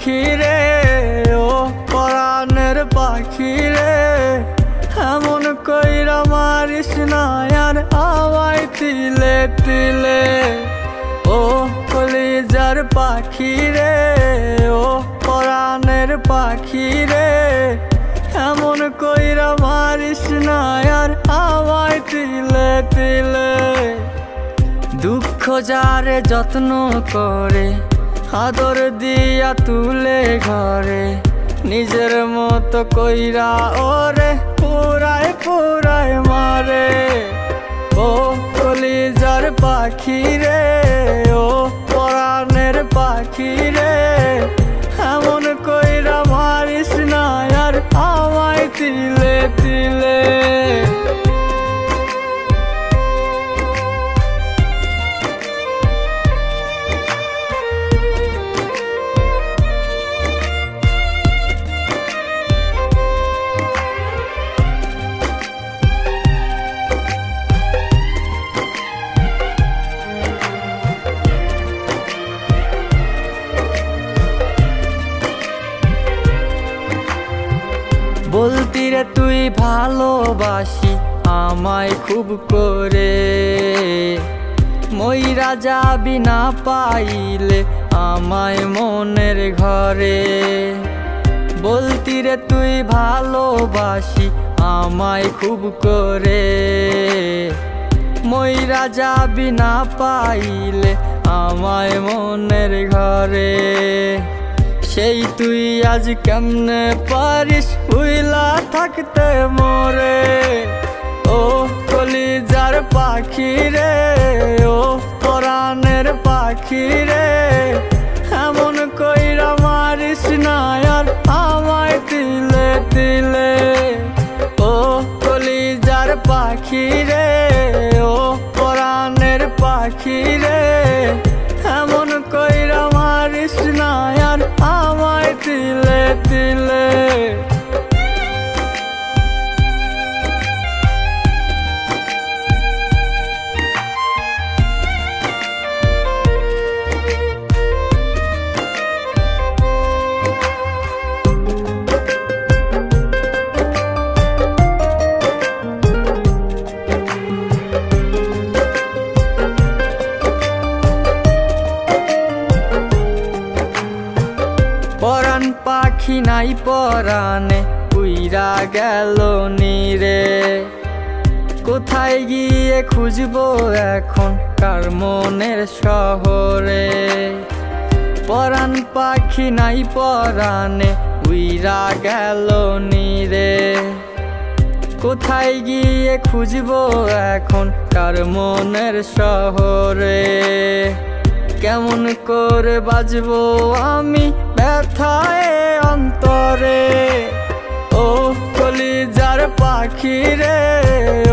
পাখি রে, ও পরাণের পাখি রে, এমন কইরা মারিস না আর আমায় তিলে তিলে। ও কলিজার পাখি রে, ও পরাণের পাখি রে, এমন কইরা মারিস না আর আমায় তিলে তিলে। দুঃখ যারে যত্ন করে, আদর দিয়া তুলে ঘরে, নিজের মতো কইরা ওরে পুরায় পুরায় মারে। ও কলিজার পাখি রে, ও পরাণের পাখি রে, এমন কইরা মারিস না আর আমায় তিলে তিলে। বলতি রে তুই ভালোবাসি আমায় খুব করে, মইরা যাবি না পাইলে আমায় মনের ঘরে। বলতি রে তুই ভালোবাসি আমায় খুব করে, মইরা যাবি না পাইলে আমায় মনের ঘরে। সেই তুই আজ কেমনে পারিস ভুইলা থাকতে মোরে। ও কলিজার পাখি রে, ও পরাণের পাখি রে, এমন কইরা মারিস না আর আমায় তিলে তিলে। ও কলিজার পাখি রে, ও পরাণের পাখি রে, এমন কইরা মারিস না আর আমায় তিলে তিলে। পরাণ পাখি নাই পরাণে উইরা গেল নীরে, কোথায় গিয়ে খুঁজবো এখন কার মনের শহরে। পরাণ পাখি নাই পরাণে উইরা গেল নীরে, কোথায় গিয়ে খুঁজবো এখন কার মনের শহরে। কেমন করে বাজবো আমি ব্যথায় অন্তরে। ও কলিজার পাখি রে,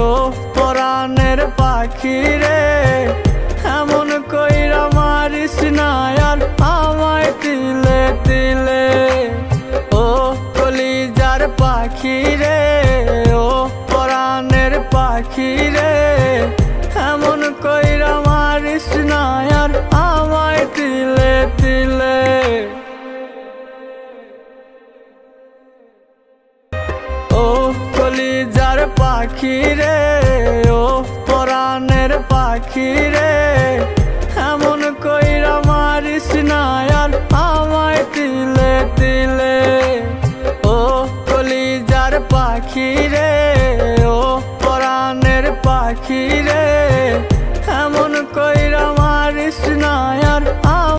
ও পরাণের পাখি রে, এমন কইরা মারিস না আর আমায় তিলে তিলে। ও কলিজার পাখি রে, ও পরাণের পাখি রে, এমন কইরা মারিস না আর আমায় তিলে তিলে। ও কলিজার পাখি রে, ও পরাণের পাখি রে, এমন কইরা মারিস না আর আমায় তিলে তিলে। ও কলিজার পাখি